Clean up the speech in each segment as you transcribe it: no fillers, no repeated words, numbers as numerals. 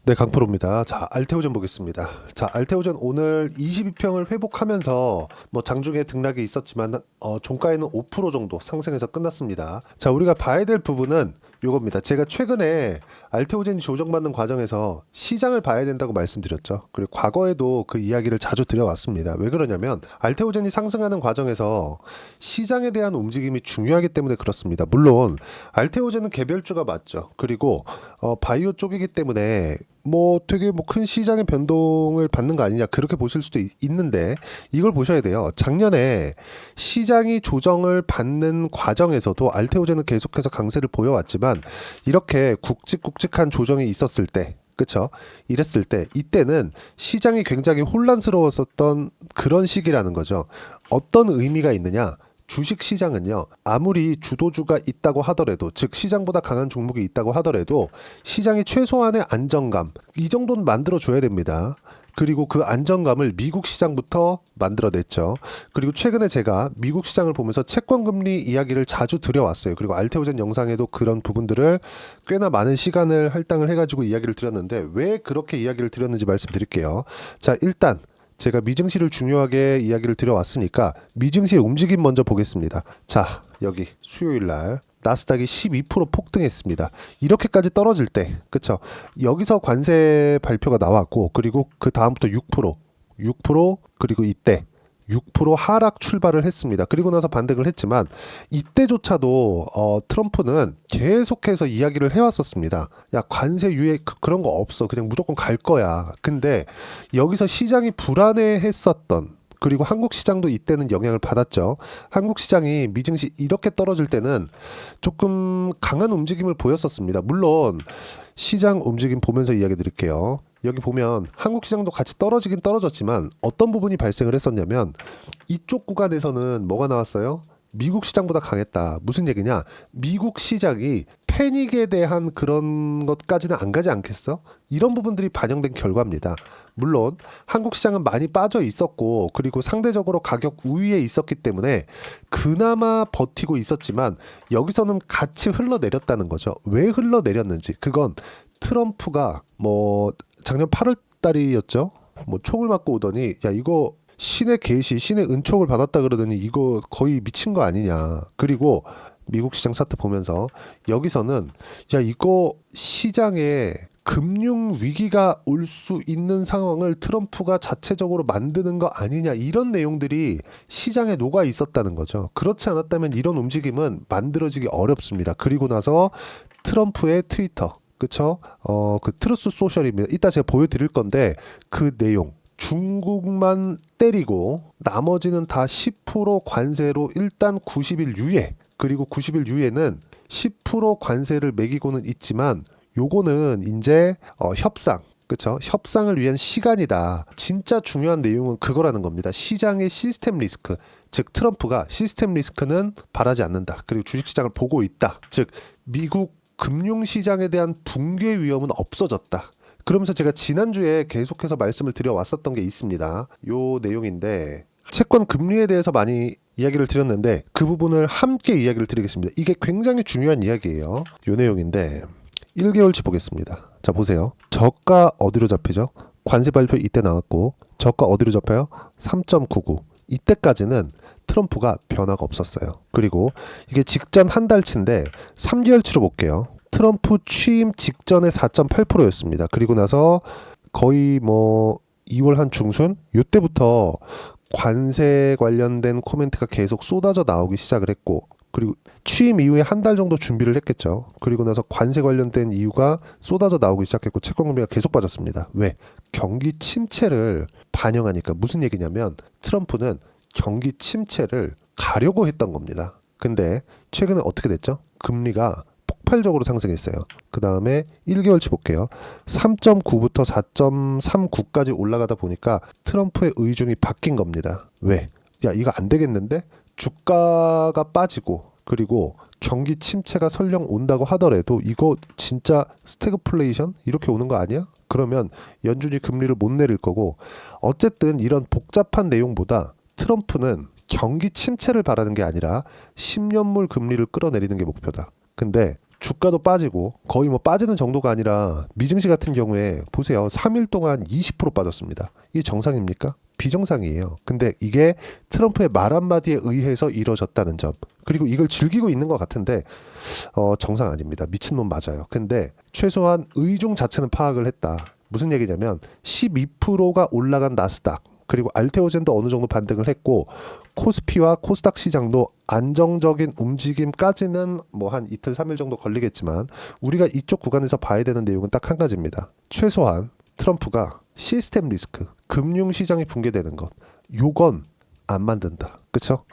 네, 강프로입니다. 자, 알테오전 보겠습니다. 자, 알테오전 오늘 22평을 회복하면서 뭐 장중에 등락이 있었지만 종가에는 5% 정도 상승해서 끝났습니다. 자, 우리가 봐야 될 부분은 요겁니다. 제가 최근에 알테오젠이 조정받는 과정에서 시장을 봐야 된다고 말씀드렸죠. 그리고 과거에도 그 이야기를 자주 드려왔습니다. 왜 그러냐면 알테오젠이 상승하는 과정에서 시장에 대한 움직임이 중요하기 때문에 그렇습니다. 물론 알테오젠은 개별주가 맞죠. 그리고 바이오 쪽이기 때문에 뭐 되게 뭐 큰 시장의 변동을 받는 거 아니냐 그렇게 보실 수도 있는데 이걸 보셔야 돼요. 작년에 시장이 조정을 받는 과정에서도 알테오젠은 계속해서 강세를 보여왔지만 이렇게 굵직굵직한 조정이 있었을 때 그쵸? 이랬을 때 이때는 시장이 굉장히 혼란스러웠었던 그런 시기라는 거죠. 어떤 의미가 있느냐? 주식 시장은요, 아무리 주도주가 있다고 하더라도, 즉 시장보다 강한 종목이 있다고 하더라도 시장이 최소한의 안정감, 이 정도는 만들어줘야 됩니다. 그리고 그 안정감을 미국 시장부터 만들어냈죠. 그리고 최근에 제가 미국 시장을 보면서 채권 금리 이야기를 자주 드려왔어요. 그리고 알테오젠 영상에도 그런 부분들을 꽤나 많은 시간을 할당을 해가지고 이야기를 드렸는데 왜 그렇게 이야기를 드렸는지 말씀드릴게요. 자, 일단 제가 미증시를 중요하게 이야기를 드려왔으니까 미증시의 움직임 먼저 보겠습니다. 자, 여기 수요일 날 나스닥이 12% 폭등했습니다. 이렇게까지 떨어질 때, 그쵸? 여기서 관세 발표가 나왔고, 그리고 그 다음부터 6%, 그리고 이때 6% 하락 출발을 했습니다. 그리고 나서 반등을 했지만 이때조차도 트럼프는 계속해서 이야기를 해왔었습니다. 야, 관세 유예 그런 거 없어. 그냥 무조건 갈 거야. 근데 여기서 시장이 불안해했었던 그리고 한국 시장도 이때는 영향을 받았죠. 한국 시장이 미증시 이렇게 떨어질 때는 조금 강한 움직임을 보였었습니다. 물론 시장 움직임 보면서 이야기 드릴게요. 여기 보면 한국 시장도 같이 떨어지긴 떨어졌지만 어떤 부분이 발생을 했었냐면 이쪽 구간에서는 뭐가 나왔어요? 미국 시장보다 강했다. 무슨 얘기냐? 미국 시장이 패닉에 대한 그런 것까지는 안 가지 않겠어? 이런 부분들이 반영된 결과입니다. 물론 한국 시장은 많이 빠져 있었고 그리고 상대적으로 가격 우위에 있었기 때문에 그나마 버티고 있었지만 여기서는 같이 흘러내렸다는 거죠. 왜 흘러내렸는지 그건 트럼프가 뭐 작년 8월 달이었죠. 뭐 총을 맞고 오더니 야 이거 신의 계시, 신의 은총을 받았다 그러더니 이거 거의 미친 거 아니냐. 그리고 미국 시장 차트 보면서 여기서는 야 이거 시장에 금융 위기가 올 수 있는 상황을 트럼프가 자체적으로 만드는 거 아니냐 이런 내용들이 시장에 녹아 있었다는 거죠. 그렇지 않았다면 이런 움직임은 만들어지기 어렵습니다. 그리고 나서 트럼프의 트위터 그쵸? 그 트루스 소셜입니다. 이따 제가 보여드릴 건데 그 내용 중국만 때리고 나머지는 다 10% 관세로 일단 90일 유예 그리고 90일 유예는 10% 관세를 매기고는 있지만 요거는 이제 협상 그쵸? 협상을 위한 시간이다. 진짜 중요한 내용은 그거라는 겁니다. 시장의 시스템 리스크 즉 트럼프가 시스템 리스크는 바라지 않는다. 그리고 주식시장을 보고 있다. 즉 미국 금융시장에 대한 붕괴 위험은 없어졌다. 그러면서 제가 지난주에 계속해서 말씀을 드려왔었던 게 있습니다. 요 내용인데 채권 금리에 대해서 많이 이야기를 드렸는데 그 부분을 함께 이야기를 드리겠습니다. 이게 굉장히 중요한 이야기예요. 요 내용인데 1개월치 보겠습니다. 자 보세요. 저가 어디로 잡히죠? 관세 발표 이때 나왔고 저가 어디로 잡혀요? 3.99 이때까지는 트럼프가 변화가 없었어요. 그리고 이게 직전 한 달치인데 3개월치로 볼게요. 트럼프 취임 직전에 4.8%였습니다. 그리고 나서 거의 뭐 2월 한 중순 요때부터 관세 관련된 코멘트가 계속 쏟아져 나오기 시작을 했고 그리고 취임 이후에 한 달 정도 준비를 했겠죠. 그리고 나서 관세 관련된 이유가 쏟아져 나오기 시작했고 채권 금리가 계속 빠졌습니다. 왜? 경기 침체를 반영하니까 무슨 얘기냐면 트럼프는 경기 침체를 가려고 했던 겁니다. 근데 최근에 어떻게 됐죠? 금리가 폭발적으로 상승했어요. 그 다음에 1개월치 볼게요. 3.9부터 4.39까지 올라가다 보니까 트럼프의 의중이 바뀐 겁니다. 왜? 야 이거 안 되겠는데? 주가가 빠지고 그리고 경기 침체가 설령 온다고 하더라도 이거 진짜 스태그플레이션 이렇게 오는 거 아니야? 그러면 연준이 금리를 못 내릴 거고 어쨌든 이런 복잡한 내용보다 트럼프는 경기 침체를 바라는 게 아니라 10년물 금리를 끌어내리는 게 목표다. 근데 주가도 빠지고 거의 뭐 빠지는 정도가 아니라 미증시 같은 경우에 보세요. 3일 동안 20% 빠졌습니다. 이게 정상입니까? 비정상이에요. 근데 이게 트럼프의 말 한마디에 의해서 이루어졌다는 점. 그리고 이걸 즐기고 있는 것 같은데 정상 아닙니다. 미친놈 맞아요. 근데 최소한 의중 자체는 파악을 했다. 무슨 얘기냐면 12%가 올라간 나스닥 그리고 알테오젠도 어느 정도 반등을 했고 코스피와 코스닥 시장도 안정적인 움직임까지는 뭐 한 이틀 3일 정도 걸리겠지만 우리가 이쪽 구간에서 봐야 되는 내용은 딱 한 가지입니다. 최소한 트럼프가 시스템 리스크, 금융시장이 붕괴되는 것 요건 안 만든다. 그쵸?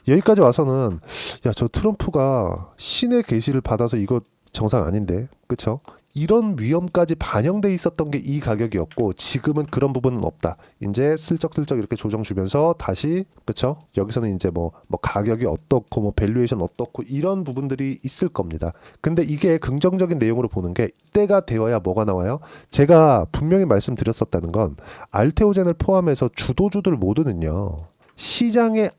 여기까지 와서는 야, 저 트럼프가 신의 계시를 받아서 이거 정상 아닌데 그쵸? 이런 위험까지 반영돼 있었던 게 이 가격이었고 지금은 그런 부분은 없다. 이제 슬쩍슬쩍 이렇게 조정 주면서 다시 그쵸? 여기서는 이제 뭐 가격이 어떻고 뭐 밸류에이션 어떻고 이런 부분들이 있을 겁니다. 근데 이게 긍정적인 내용으로 보는 게 때가 되어야 뭐가 나와요? 제가 분명히 말씀드렸었다는 건 알테오젠을 포함해서 주도주들 모두는요. 시장의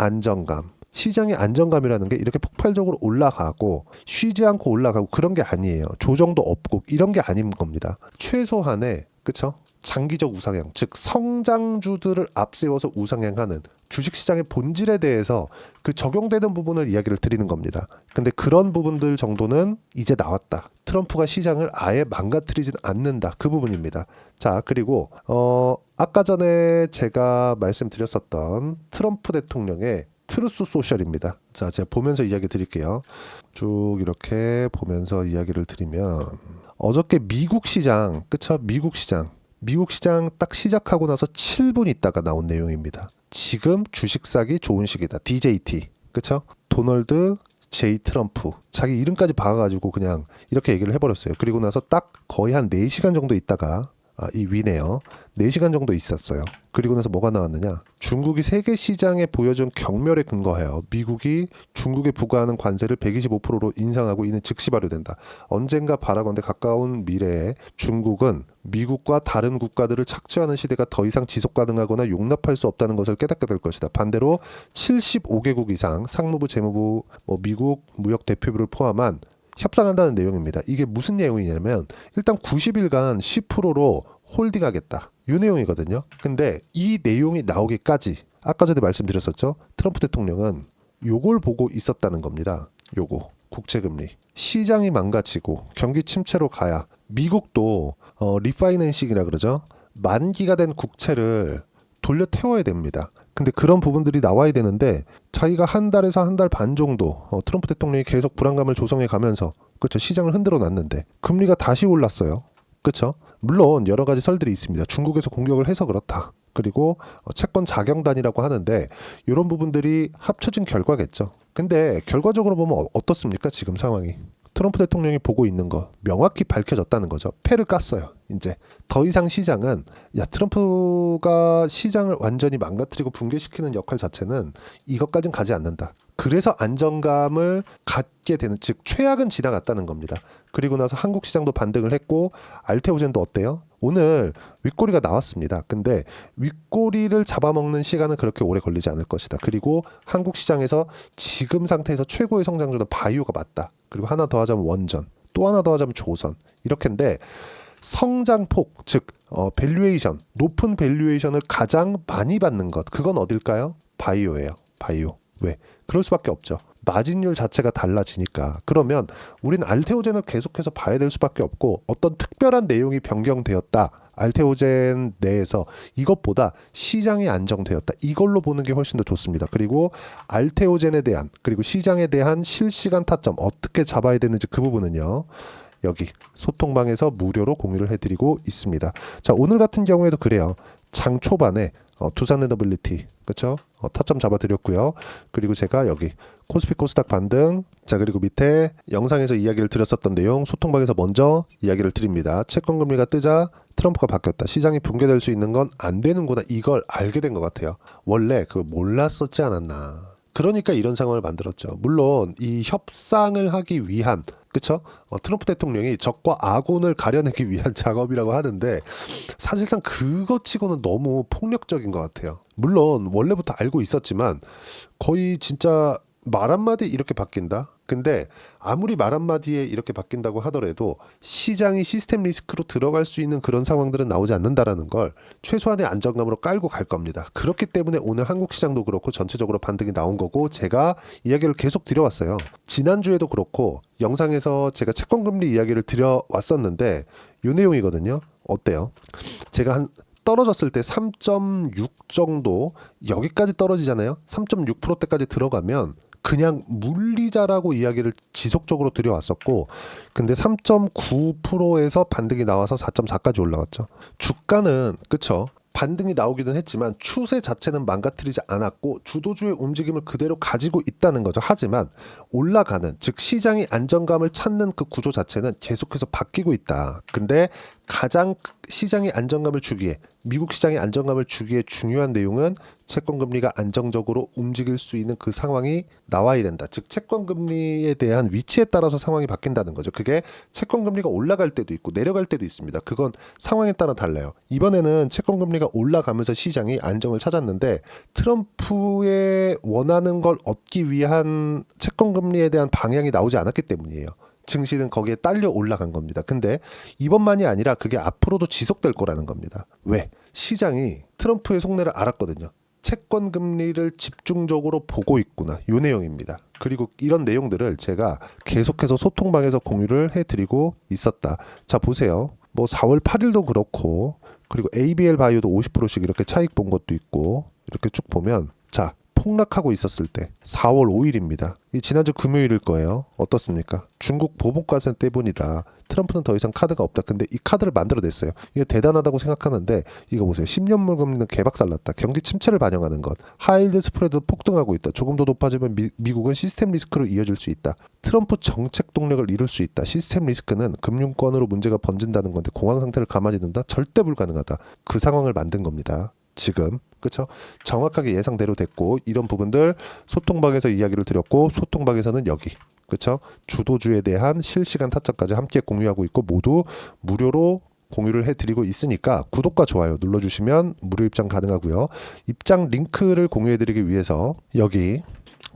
안정감이라는 게 이렇게 폭발적으로 올라가고 쉬지 않고 올라가고 그런 게 아니에요. 조정도 없고 이런 게 아닌 겁니다. 최소한의 그쵸? 장기적 우상향, 즉 성장주들을 앞세워서 우상향하는 주식시장의 본질에 대해서 그 적용되는 부분을 이야기를 드리는 겁니다. 근데 그런 부분들 정도는 이제 나왔다. 트럼프가 시장을 아예 망가뜨리진 않는다. 그 부분입니다. 자, 그리고 아까 전에 제가 말씀드렸었던 트럼프 대통령의 트루스 소셜입니다. 자, 제가 보면서 이야기 드릴게요. 쭉 이렇게 보면서 이야기를 드리면 어저께 미국 시장, 그쵸? 미국 시장 딱 시작하고 나서 7분 있다가 나온 내용입니다. 지금 주식 사기 좋은 시기다. DJT, 그쵸? 도널드 J 트럼프 자기 이름까지 박아가지고 그냥 이렇게 얘기를 해버렸어요. 그리고 나서 딱 거의 한 4시간 정도 있다가 이 위네요. 4시간 정도 있었어요. 그리고 나서 뭐가 나왔느냐? 중국이 세계 시장에 보여준 경멸에 근거하여 미국이 중국에 부과하는 관세를 125%로 인상하고 이는 즉시 발효된다. 언젠가 바라건대 가까운 미래에 중국은 미국과 다른 국가들을 착취하는 시대가 더 이상 지속 가능하거나 용납할 수 없다는 것을 깨닫게 될 것이다. 반대로 75개국 이상 상무부, 재무부, 미국 무역 대표부를 포함한 협상한다는 내용입니다. 이게 무슨 내용이냐면 일단 90일간 10%로 홀딩하겠다. 이 내용이거든요. 근데 이 내용이 나오기까지 아까 전에 말씀드렸었죠. 트럼프 대통령은 요걸 보고 있었다는 겁니다. 요거 국채금리 시장이 망가지고 경기 침체로 가야 미국도 리파이낸싱이라 그러죠. 만기가 된 국채를 돌려 태워야 됩니다. 근데 그런 부분들이 나와야 되는데 자기가 한 달에서 한 달 반 정도 트럼프 대통령이 계속 불안감을 조성해 가면서 그렇죠. 시장을 흔들어 놨는데 금리가 다시 올랐어요. 그렇죠. 물론 여러 가지 설들이 있습니다. 중국에서 공격을 해서 그렇다. 그리고 채권 자경단이라고 하는데 이런 부분들이 합쳐진 결과겠죠. 근데 결과적으로 보면 어떻습니까? 지금 상황이. 트럼프 대통령이 보고 있는 거 명확히 밝혀졌다는 거죠. 패를 깠어요. 이제 더 이상 시장은 트럼프가 시장을 완전히 망가뜨리고 붕괴시키는 역할 자체는 이것까진 가지 않는다. 그래서 안정감을 갖게 되는 즉 최악은 지나갔다는 겁니다. 그리고 나서 한국 시장도 반등을 했고 알테오젠도 어때요? 오늘 윗꼬리가 나왔습니다. 근데 윗꼬리를 잡아먹는 시간은 그렇게 오래 걸리지 않을 것이다. 그리고 한국 시장에서 지금 상태에서 최고의 성장주는 바이오가 맞다. 그리고 하나 더 하자면 원전, 또 하나 더 하자면 조선. 이렇게인데 성장폭, 즉 밸류에이션, 높은 밸류에이션을 가장 많이 받는 것, 그건 어딜까요? 바이오예요. 바이오. 왜? 그럴 수밖에 없죠. 마진율 자체가 달라지니까. 그러면 우린 알테오젠을 계속해서 봐야 될 수밖에 없고 어떤 특별한 내용이 변경되었다. 알테오젠 내에서 이것보다 시장이 안정되었다. 이걸로 보는 게 훨씬 더 좋습니다. 그리고 알테오젠에 대한 그리고 시장에 대한 실시간 타점 어떻게 잡아야 되는지 그 부분은요. 여기 소통방에서 무료로 공유를 해드리고 있습니다. 자, 오늘 같은 경우에도 그래요. 장 초반에 두산에너빌리티 그렇죠? 타점 잡아드렸고요. 그리고 제가 여기 코스피 코스닥 반등. 자, 그리고 밑에 영상에서 이야기를 드렸었던 내용 소통방에서 먼저 이야기를 드립니다. 채권 금리가 뜨자 트럼프가 바뀌었다. 시장이 붕괴될 수 있는 건 안 되는구나. 이걸 알게 된 것 같아요. 원래 그 몰랐었지 않았나. 그러니까 이런 상황을 만들었죠. 물론 이 협상을 하기 위한 그쵸? 트럼프 대통령이 적과 아군을 가려내기 위한 작업이라고 하는데 사실상 그것 치고는 너무 폭력적인 것 같아요. 물론 원래부터 알고 있었지만 거의 진짜 말 한마디 이렇게 바뀐다? 근데 아무리 말 한마디에 이렇게 바뀐다고 하더라도 시장이 시스템 리스크로 들어갈 수 있는 그런 상황들은 나오지 않는다라는 걸 최소한의 안정감으로 깔고 갈 겁니다. 그렇기 때문에 오늘 한국 시장도 그렇고 전체적으로 반등이 나온 거고, 제가 이야기를 계속 드려왔어요. 지난주에도 그렇고 영상에서 제가 채권금리 이야기를 드려왔었는데 이 내용이거든요. 어때요? 제가 한 떨어졌을 때 3.6 정도, 여기까지 떨어지잖아요. 3.6%대까지 들어가면 그냥 물리자라고 이야기를 지속적으로 드려왔었고, 근데 3.9%에서 반등이 나와서 4.4까지 올라갔죠. 주가는 그쵸, 반등이 나오기는 했지만 추세 자체는 망가뜨리지 않았고 주도주의 움직임을 그대로 가지고 있다는 거죠. 하지만 올라가는, 즉 시장이 안정감을 찾는 그 구조 자체는 계속해서 바뀌고 있다. 근데 가장 시장이 안정감을 주기에, 미국 시장이 안정감을 주기에 중요한 내용은 채권금리가 안정적으로 움직일 수 있는 그 상황이 나와야 된다. 즉 채권금리에 대한 위치에 따라서 상황이 바뀐다는 거죠. 그게 채권금리가 올라갈 때도 있고 내려갈 때도 있습니다. 그건 상황에 따라 달라요. 이번에는 채권금리가 올라가면서 시장이 안정을 찾았는데 트럼프의 원하는 걸 얻기 위한 채권금리에 대한 방향이 나오지 않았기 때문이에요. 증시는 거기에 딸려 올라간 겁니다. 근데 이번만이 아니라 그게 앞으로도 지속될 거라는 겁니다. 왜? 시장이 트럼프의 속내를 알았거든요. 채권 금리를 집중적으로 보고 있구나, 요 내용입니다. 그리고 이런 내용들을 제가 계속해서 소통방에서 공유를 해드리고 있었다. 자 보세요. 뭐 4월 8일도 그렇고, 그리고 ABL 바이오도 50%씩 이렇게 차익 본 것도 있고, 이렇게 쭉 보면 자 폭락하고 있었을 때 4월 5일입니다. 이 지난주 금요일일 거예요. 어떻습니까? 중국 보복과세 때문이다. 트럼프는 더 이상 카드가 없다. 근데 이 카드를 만들어냈어요. 이게 대단하다고 생각하는데 이거 보세요. 10년물 금리는 개박살났다. 경기 침체를 반영하는 것. 하이힐드 스프레드 폭등하고 있다. 조금 더 높아지면 미국은 시스템 리스크로 이어질 수 있다. 트럼프 정책 동력을 잃을 수 있다. 시스템 리스크는 금융권으로 문제가 번진다는 건데 공황 상태를 가만히 둔다? 절대 불가능하다. 그 상황을 만든 겁니다. 지금 그렇죠? 정확하게 예상대로 됐고, 이런 부분들 소통방에서 이야기를 드렸고, 소통방에서는 여기 그렇죠? 주도주에 대한 실시간 타점까지 함께 공유하고 있고 모두 무료로 공유를 해드리고 있으니까 구독과 좋아요 눌러주시면 무료 입장 가능하고요. 입장 링크를 공유해드리기 위해서 여기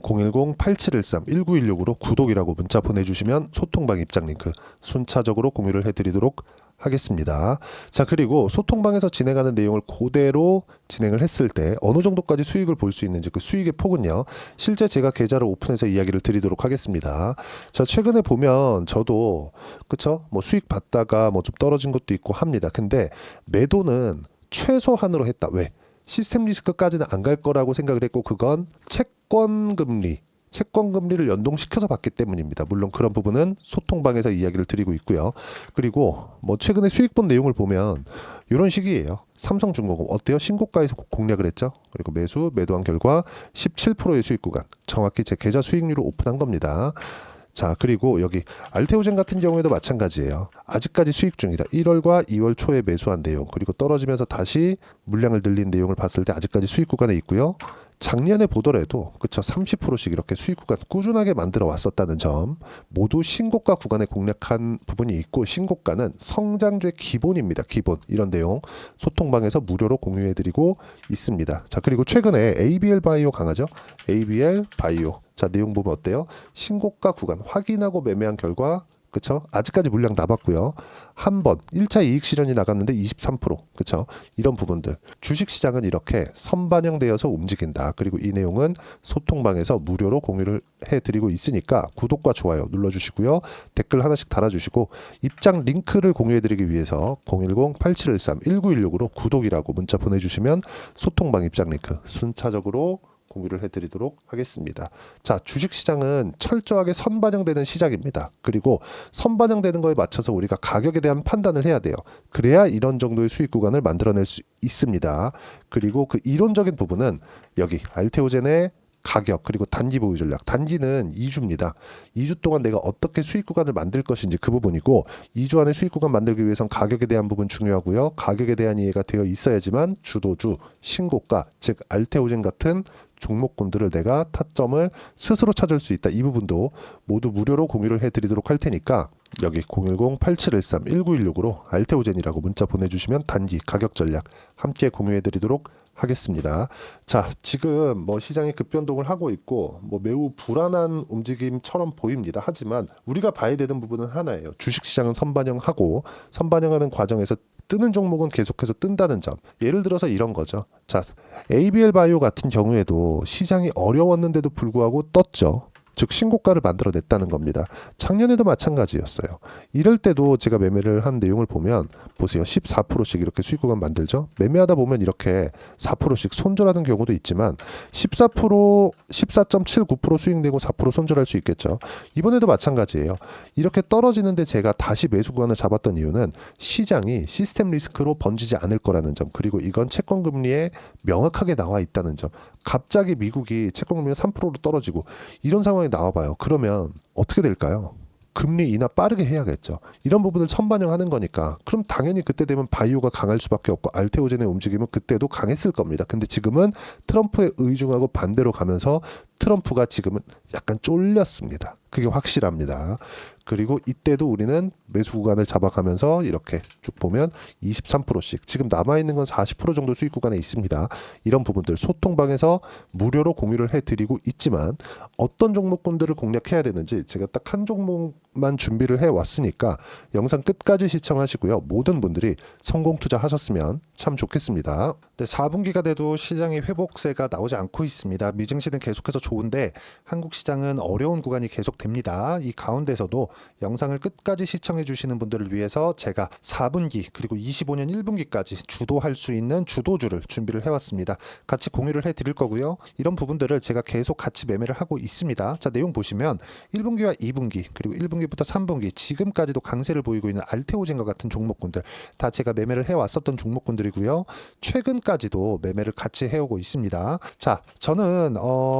010-8713-1916으로 구독이라고 문자 보내주시면 소통방 입장 링크 순차적으로 공유를 해드리도록 하겠습니다. 자, 그리고 소통방에서 진행하는 내용을 그대로 진행을 했을 때 어느 정도까지 수익을 볼 수 있는지, 그 수익의 폭은요, 실제 제가 계좌를 오픈해서 이야기를 드리도록 하겠습니다. 자, 최근에 보면 저도 그쵸, 뭐 수익 받다가 뭐 좀 떨어진 것도 있고 합니다. 근데 매도는 최소한으로 했다. 왜? 시스템 리스크까지는 안 갈 거라고 생각을 했고, 그건 채권금리를 연동시켜서 봤기 때문입니다. 물론 그런 부분은 소통방에서 이야기를 드리고 있고요. 그리고 뭐 최근에 수익 본 내용을 보면 이런 식이에요. 삼성중공업 어때요? 신고가에서 공략을 했죠. 그리고 매도한 결과 17%의 수익 구간, 정확히 제 계좌 수익률을 오픈한 겁니다. 자, 그리고 여기 알테오젠 같은 경우에도 마찬가지예요. 아직까지 수익 중이다. 1월과 2월 초에 매수한 내용, 그리고 떨어지면서 다시 물량을 늘린 내용을 봤을 때 아직까지 수익 구간에 있고요. 작년에 보더라도 그쵸, 30%씩 이렇게 수익 구간 꾸준하게 만들어 왔었다는 점, 모두 신고가 구간에 공략한 부분이 있고, 신고가는 성장주의 기본입니다. 기본. 이런 내용 소통방에서 무료로 공유해드리고 있습니다. 자, 그리고 최근에 ABL 바이오 강하죠. ABL 바이오, 자 내용 보면 어때요? 신고가 구간 확인하고 매매한 결과 그쵸? 아직까지 물량 남았고요. 한 번 1차 이익 실현이 나갔는데 23%. 그쵸? 이런 부분들. 주식시장은 이렇게 선반영되어서 움직인다. 그리고 이 내용은 소통방에서 무료로 공유를 해드리고 있으니까 구독과 좋아요 눌러주시고요. 댓글 하나씩 달아주시고, 입장 링크를 공유해드리기 위해서 010-8713-1916으로 구독이라고 문자 보내주시면 소통방 입장 링크 순차적으로 공유를 해드리도록 하겠습니다. 자, 주식시장은 철저하게 선반영되는 시장입니다. 그리고 선반영되는 거에 맞춰서 우리가 가격에 대한 판단을 해야 돼요. 그래야 이런 정도의 수익 구간을 만들어낼 수 있습니다. 그리고 그 이론적인 부분은 여기 알테오젠의 가격, 그리고 단기 보유 전략. 단기는 2주입니다. 2주 동안 내가 어떻게 수익 구간을 만들 것인지 그 부분이고, 2주 안에 수익 구간 만들기 위해선 가격에 대한 부분 중요하고요. 가격에 대한 이해가 되어 있어야지만 주도주, 신고가, 즉 알테오젠 같은 종목군들을 내가 타점을 스스로 찾을 수 있다. 이 부분도 모두 무료로 공유를 해드리도록 할 테니까 여기 010-8713-1916으로 알테오젠이라고 문자 보내주시면 단기 가격 전략 함께 공유해드리도록 하겠습니다. 자, 지금 뭐 시장이 급변동을 하고 있고 뭐 매우 불안한 움직임처럼 보입니다. 하지만 우리가 봐야 되는 부분은 하나예요. 주식시장은 선반영하고 선반영하는 과정에서 뜨는 종목은 계속해서 뜬다는 점. 예를 들어서 이런 거죠. 자, ABL 바이오 같은 경우에도 시장이 어려웠는데도 불구하고 떴죠. 즉 신고가를 만들어냈다는 겁니다. 작년에도 마찬가지였어요. 이럴 때도 제가 매매를 한 내용을 보면 보세요. 14%씩 이렇게 수익 구간 만들죠. 매매하다 보면 이렇게 4%씩 손절하는 경우도 있지만 14%, 14.79% 수익 내고 4% 손절할 수 있겠죠. 이번에도 마찬가지예요. 이렇게 떨어지는데 제가 다시 매수 구간을 잡았던 이유는 시장이 시스템 리스크로 번지지 않을 거라는 점, 그리고 이건 채권 금리에 명확하게 나와 있다는 점. 갑자기 미국이 채권 금리가 3%로 떨어지고 이런 상황이 나와봐요. 그러면 어떻게 될까요? 금리 인하 빠르게 해야겠죠. 이런 부분을 선반영하는 거니까 그럼 당연히 그때 되면 바이오가 강할 수밖에 없고 알테오젠의 움직임은 그때도 강했을 겁니다. 근데 지금은 트럼프에 의중하고 반대로 가면서 트럼프가 지금은 약간 쫄렸습니다. 그게 확실합니다. 그리고 이때도 우리는 매수 구간을 잡아가면서 이렇게 쭉 보면 23%씩 지금 남아있는 건 40% 정도 수익 구간에 있습니다. 이런 부분들 소통방에서 무료로 공유를 해드리고 있지만 어떤 종목군들을 공략해야 되는지 제가 딱 한 종목만 준비를 해왔으니까 영상 끝까지 시청하시고요. 모든 분들이 성공 투자하셨으면 참 좋겠습니다. 네, 4분기가 돼도 시장의 회복세가 나오지 않고 있습니다. 미증시는 계속해서 좋은데 한국 시장은 어려운 구간이 계속됩니다. 이 가운데서도 영상을 끝까지 시청해 주시는 분들을 위해서 제가 4분기 그리고 25년 1분기까지 주도할 수 있는 주도주를 준비를 해왔습니다. 같이 공유를 해드릴 거고요. 이런 부분들을 제가 계속 같이 매매를 하고 있습니다. 자, 내용 보시면 1분기와 2분기 그리고 1분기부터 3분기 지금까지도 강세를 보이고 있는 알테오젠과 같은 종목군들 다 제가 매매를 해왔었던 종목군들이고요. 최근까지도 매매를 같이 해오고 있습니다. 자, 저는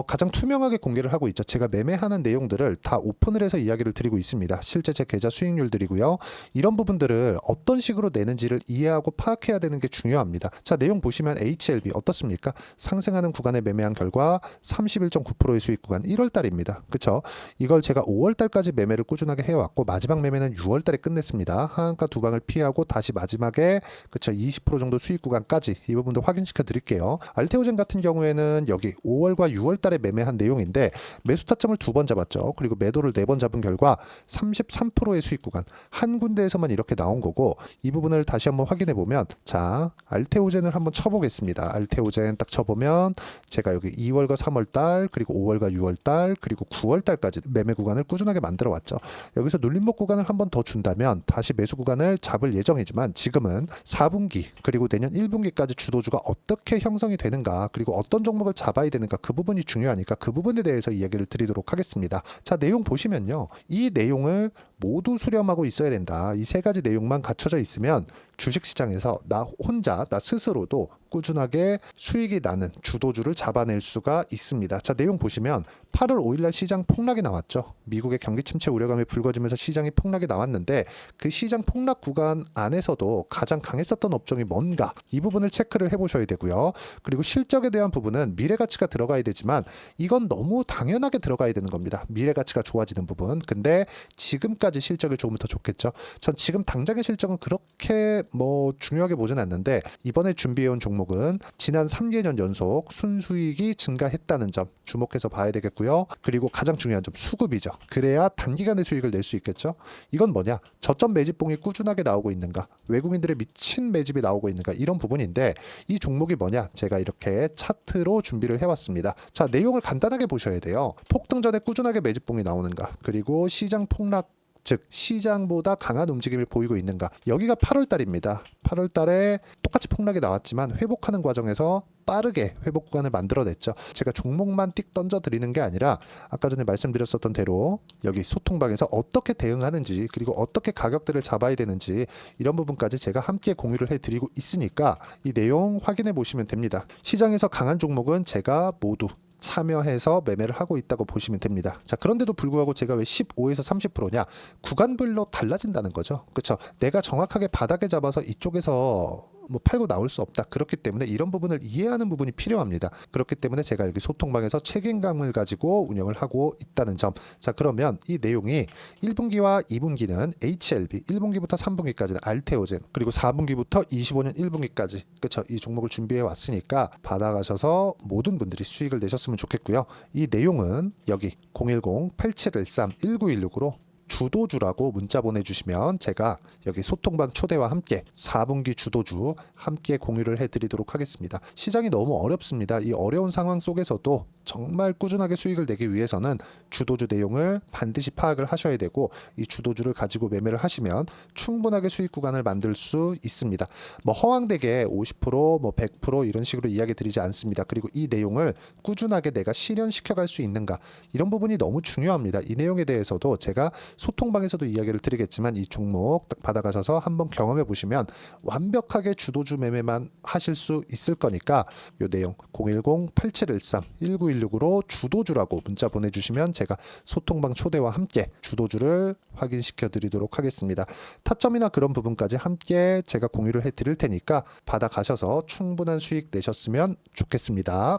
가장 투명하게 공개를 하고 있죠. 제가 매매하는 내용들을 다 오픈을 해서 이야기를 드리고 있습니다. 실제 제 계좌 수익률들이고요. 이런 부분들을 어떤 식으로 내는지를 이해하고 파악해야 되는 게 중요합니다. 자, 내용 보시면 HLB 어떻습니까? 상승하는 구간에 매매한 결과 31.9%의 수익 구간 1월 달입니다. 그렇죠? 이걸 제가 5월 달까지 매매를 꾸준하게 해왔고 마지막 매매는 6월 달에 끝냈습니다. 하한가 두 방을 피하고 다시 마지막에 그렇죠? 20% 정도 수익 구간까지 이 부분도 확인시켜 드릴게요. 알테오젠 같은 경우에는 여기 5월과 6월 달에 매매한 내용인데 매수 타점을 2번 잡았죠. 그리고 매도를 4번 잡은 결과 33%의 수익 구간 한 군데에서만 이렇게 나온 거고 이 부분을 다시 한번 확인해 보면 자 알테오젠을 한번 쳐보겠습니다. 알테오젠 딱 쳐보면 제가 여기 2월과 3월 달 그리고 5월과 6월 달 그리고 9월 달까지 매매 구간을 꾸준하게 만들어 왔죠. 여기서 눌림목 구간을 한번 더 준다면 다시 매수 구간을 잡을 예정이지만 지금은 4분기 그리고 내년 1분기까지 주도주가 어떻게 형성이 되는가 그리고 어떤 종목을 잡아야 되는가 그 부분이 중요하니까 그 부분에 대해서 이야기를 드리도록 하겠습니다. 자, 내용 보시면요. 이 내용을 모두 수렴하고 있어야 된다. 이 세 가지 내용만 갖춰져 있으면 주식시장에서 나 혼자 나 스스로도 꾸준하게 수익이 나는 주도주를 잡아낼 수가 있습니다. 자, 내용 보시면 8월 5일날 시장 폭락이 나왔죠. 미국의 경기 침체 우려감이 불거지면서 시장이 폭락이 나왔는데 그 시장 폭락 구간 안에서도 가장 강했었던 업종이 뭔가 이 부분을 체크를 해보셔야 되고요. 그리고 실적에 대한 부분은 미래가치가 들어가야 되지만 이건 너무 당연하게 들어가야 되는 겁니다. 미래가치가 좋아지는 부분. 근데 지금까지 실적이 좋으면 더 좋겠죠. 전 지금 당장의 실적은 그렇게 뭐 중요하게 보진 않는데 이번에 준비해온 종목은 지난 3개년 연속 순수익이 증가했다는 점 주목해서 봐야 되겠고요. 그리고 가장 중요한 점 수급이죠. 그래야 단기간에 수익을 낼 수 있겠죠. 이건 뭐냐? 저점 매집봉이 꾸준하게 나오고 있는가? 외국인들의 미친 매집이 나오고 있는가? 이런 부분인데 이 종목이 뭐냐? 제가 이렇게 차트로 준비를 해왔습니다. 자, 내용을 간단하게 보셔야 돼요. 폭등 전에 꾸준하게 매집봉이 나오는가? 그리고 시장 폭락 즉 시장보다 강한 움직임을 보이고 있는가. 여기가 8월 달입니다. 8월 달에 똑같이 폭락이 나왔지만 회복하는 과정에서 빠르게 회복 구간을 만들어냈죠. 제가 종목만 띡 던져드리는 게 아니라 아까 전에 말씀드렸었던 대로 여기 소통방에서 어떻게 대응하는지 그리고 어떻게 가격대를 잡아야 되는지 이런 부분까지 제가 함께 공유를 해드리고 있으니까 이 내용 확인해 보시면 됩니다. 시장에서 강한 종목은 제가 모두 참여해서 매매를 하고 있다고 보시면 됩니다. 자, 그런데도 불구하고 제가 왜 15에서 30%냐? 구간별로 달라진다는 거죠. 그렇죠? 내가 정확하게 바닥에 잡아서 이쪽에서 뭐 팔고 나올 수 없다. 그렇기 때문에 이런 부분을 이해하는 부분이 필요합니다. 그렇기 때문에 제가 여기 소통방에서 책임감을 가지고 운영을 하고 있다는 점. 자, 그러면 이 내용이 1분기와 2분기는 HLB, 1분기부터 3분기까지는 알테오젠, 그리고 4분기부터 25년 1분기까지 그쵸, 이 종목을 준비해 왔으니까 받아가셔서 모든 분들이 수익을 내셨으면 좋겠고요. 이 내용은 여기 010-8713-1916으로 주도주라고 문자 보내주시면 제가 여기 소통방 초대와 함께 4분기 주도주 함께 공유를 해드리도록 하겠습니다. 시장이 너무 어렵습니다. 이 어려운 상황 속에서도 정말 꾸준하게 수익을 내기 위해서는 주도주 내용을 반드시 파악을 하셔야 되고, 이 주도주를 가지고 매매를 하시면 충분하게 수익 구간을 만들 수 있습니다. 뭐 허황되게 50%, 뭐 100% 이런 식으로 이야기 드리지 않습니다. 그리고 이 내용을 꾸준하게 내가 실현시켜 갈 수 있는가, 이런 부분이 너무 중요합니다. 이 내용에 대해서도 제가 소통방에서도 이야기를 드리겠지만 이 종목 딱 받아가셔서 한번 경험해 보시면 완벽하게 주도주 매매만 하실 수 있을 거니까 이 내용 010-8713-1916으로 주도주라고 문자 보내주시면 제가 소통방 초대와 함께 주도주를 확인시켜 드리도록 하겠습니다. 타점이나 그런 부분까지 함께 제가 공유를 해 드릴 테니까 받아가셔서 충분한 수익 내셨으면 좋겠습니다.